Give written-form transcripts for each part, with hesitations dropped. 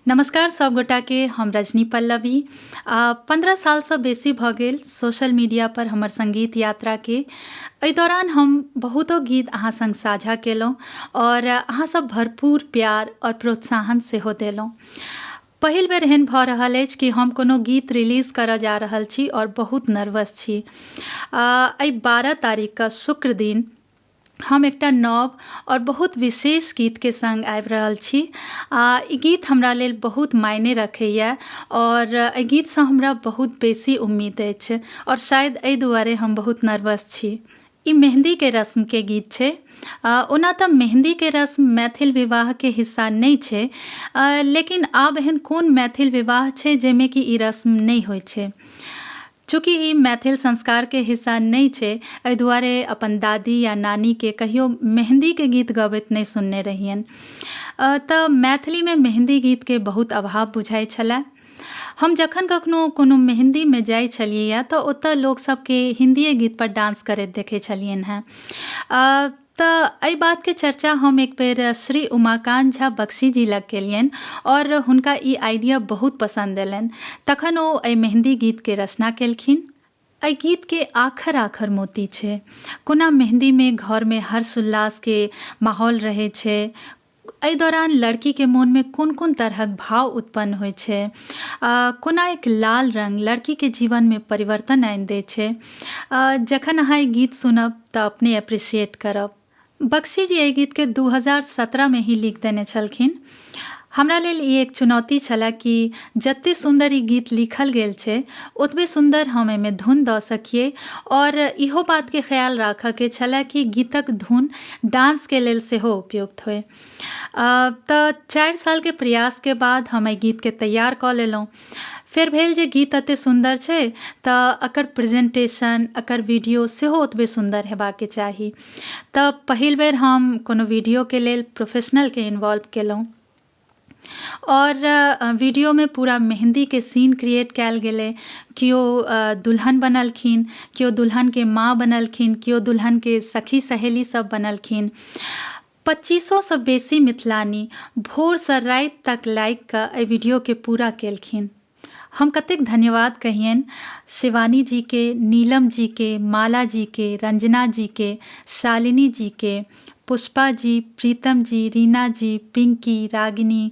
नमस्कार सब गोटा के हम रजनी पल्लवी 15 साल से बेसी भ गेल सोशल मीडिया पर हमर संगीत यात्रा के एहि दौरान हम बहुतो गीत अहाँ संग साझा केलहुँ और अहाँ सब भरपूर प्यार और प्रोत्साहन सेहो देलहुँ। पहिल बेर एहन भऽ रहल अछि कि हम कोनो गीत रिलीज करऽ जा रहल छी और बहुत नर्वस छी। एहि 12 तारीख के शुक्र दिन हम एकटा नव और बहुत विशेष गीत के संग आबि रहल छी। ई गीत हमरा लेल बहुत मायने रखैया और एहि गीत से हमरा बहुत बेसी उम्मीद अछि और शायद एहि दुआरे हम बहुत नर्वस छी। ई मेहंदी के रस्म के गीत छै। ओना तऽ मेहंदी के रस्म मैथिल विवाह के हिस्सा नहीं छै, लेकिन आब एहन कोन मैथिल विवाह छै जेमे कि ई रस्म नहीं होइ छै। चूँकि ई मैथिल संस्कार के हिस्सा नहीं छै, एहि दुआरे अपन दादी या नानी के कहियो मेहंदी के गीत गबैत नहीं सुनने रहियन। तऽ मैथिली में मेहंदी गीत के बहुत अभाव बुझाइ छलै। हम जखन कखनो कोनो मेहंदी में जाइ छलियै तऽ ओतऽ लोग सबके हिंदीए गीत पर डांस करैत देखै छलियन हैं। तऽ एहि बात के चर्चा हम एक बेर श्री उमाकांत झा बख्शी जी लग केलियन और हुनका ई आइडिया बहुत पसंद एलनि। तखन ओ एहि मेहंदी गीत के रचना केलखिन। एहि गीत के आखर आखर मोती छै। कोना मेहंदी में घर में हर्ष उल्लास के माहौल रहे छै। एहि दौरान लड़की के मोन में कोन कोन तरहक भाव उत्पन्न होइ छै। कोना एक लाल रंग लड़की के जीवन में परिवर्तन आनि दै छै। जखन अहाँ ई गीत सुनब तऽ अपने अप्रिशिएट करब। बख्शी जी एहि गीत के 2017 में ही लिख देने छलखिन। हमरा लेल ई एक चुनौती छला कि जते सुंदर ई गीत लिखल गेल छै ओतबे सुंदर हम एमे धुन दऽ सकिए और इहो बात के ख्याल राखऽ के छला कि गीतक धुन डांस के लेल सेहो उपयुक्त होय। तऽ 4 साल के प्रयास के बाद हम एहि गीत के तैयार कऽ लेलहुँ। फेर भेल जे गीत एते सुंदर छै तऽ एकर प्रेजेंटेशन एकर वीडियो सेहो ओतबे सुंदर हेबाक के चाही। तऽ पहिल बेर हम कोनो वीडियो के लेल प्रोफेशनल के इन्वॉल्व केलहुँ और वीडियो में पूरा मेहंदी के सीन क्रिएट कैल गेलै। कियो दुल्हन बनलखिन, कियो दुल्हन के माँ बनलखिन, कियो दुल्हन के सखी सहेली सब बनलखिन। 2500 से बेसी मिथिलानी भोर से राति तक लागि कऽ एहि वीडियो के पूरा केलखिन। हम कतेक धन्यवाद कहियन शिवानी जी के, नीलम जी के, माला जी के, रंजना जी के, शालिनी जी के, पुष्पा जी, प्रीतम जी, रीना जी, पिंकी, रागिनी,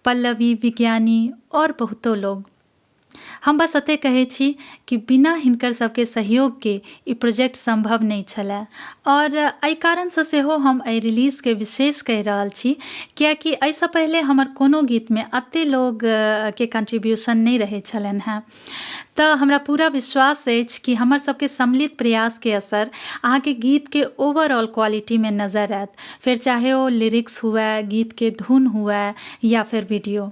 पल्लवी, विज्ञानी और बहुतो लोग। हम बस एते कहै छी कि बिना हिनकर सबके सहयोग के ई प्रोजेक्ट संभव नहीं छलै और एहि कारण से सेहो हम एहि रिलीज के विशेष कहि रहल छी, कियाकि एहिसँ पहले हमर कोनो गीत में अते लोग के कंट्रीब्यूशन नहीं रहे छलनि हैं। तऽ हमरा पूरा विश्वास अछि कि हमर सबके सम्मिलित प्रयास के असर अहाँ के गीत के ओवरऑल क्वालिटी में नजर आयत, फिर चाहे ओ लिरिक्स हुए, गीत के धुन हुए या फिर वीडियो।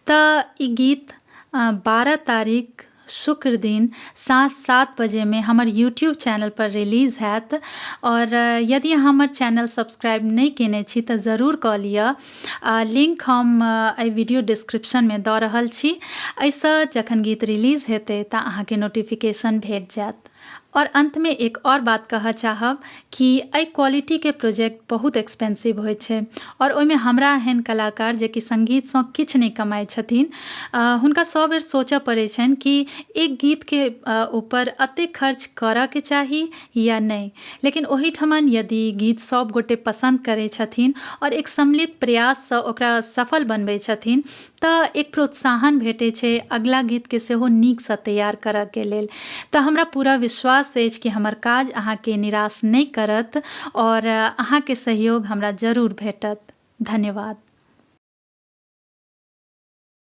तऽ ई गीत 12 तारीख शुक्र दिन साँझ 7 बजे में हमर यूट्यूब चैनल पर रिलीज हैत और यदि अहाँ हमर चैनल सब्सक्राइब नहीं केने छी तऽ जरूर कऽ लिअ। लिंक हम एहि वीडियो डिस्क्रिप्शन में दऽ रहल छी। एहिसँ जखन गीत रिलीज हेतै तऽ अहाँके नोटिफिकेशन भेट जायत। और अंत में एक और बात कहऽ चाहब कि एहि क्वालिटी के प्रोजेक्ट बहुत एक्सपेंसिव होइ छै और ओहिमे हमरा एहन कलाकार जे कि संगीतसँ किछु नहीं कमाइ छथिन, हुनका 100 बेर सोचऽ पड़ै छनि कि एक गीत के ऊपर अतेक खर्च करऽ के चाही या नहीं। लेकिन ओहिठमन यदि गीत सब गोटे पसंद करै छथिन और एक सम्मिलित प्रयाससँ ओकरा सफल बनबै छथिन तऽ एक प्रोत्साहन भेटै छै अगला गीत के सेहो नीकसँ तैयार करऽ के लेल। तऽ हमरा पूरा विश्वास अछि कि हमर काज अहाँके निराश नहीं करत और अहाँके सहयोग हमरा जरूर भेटत। धन्यवाद।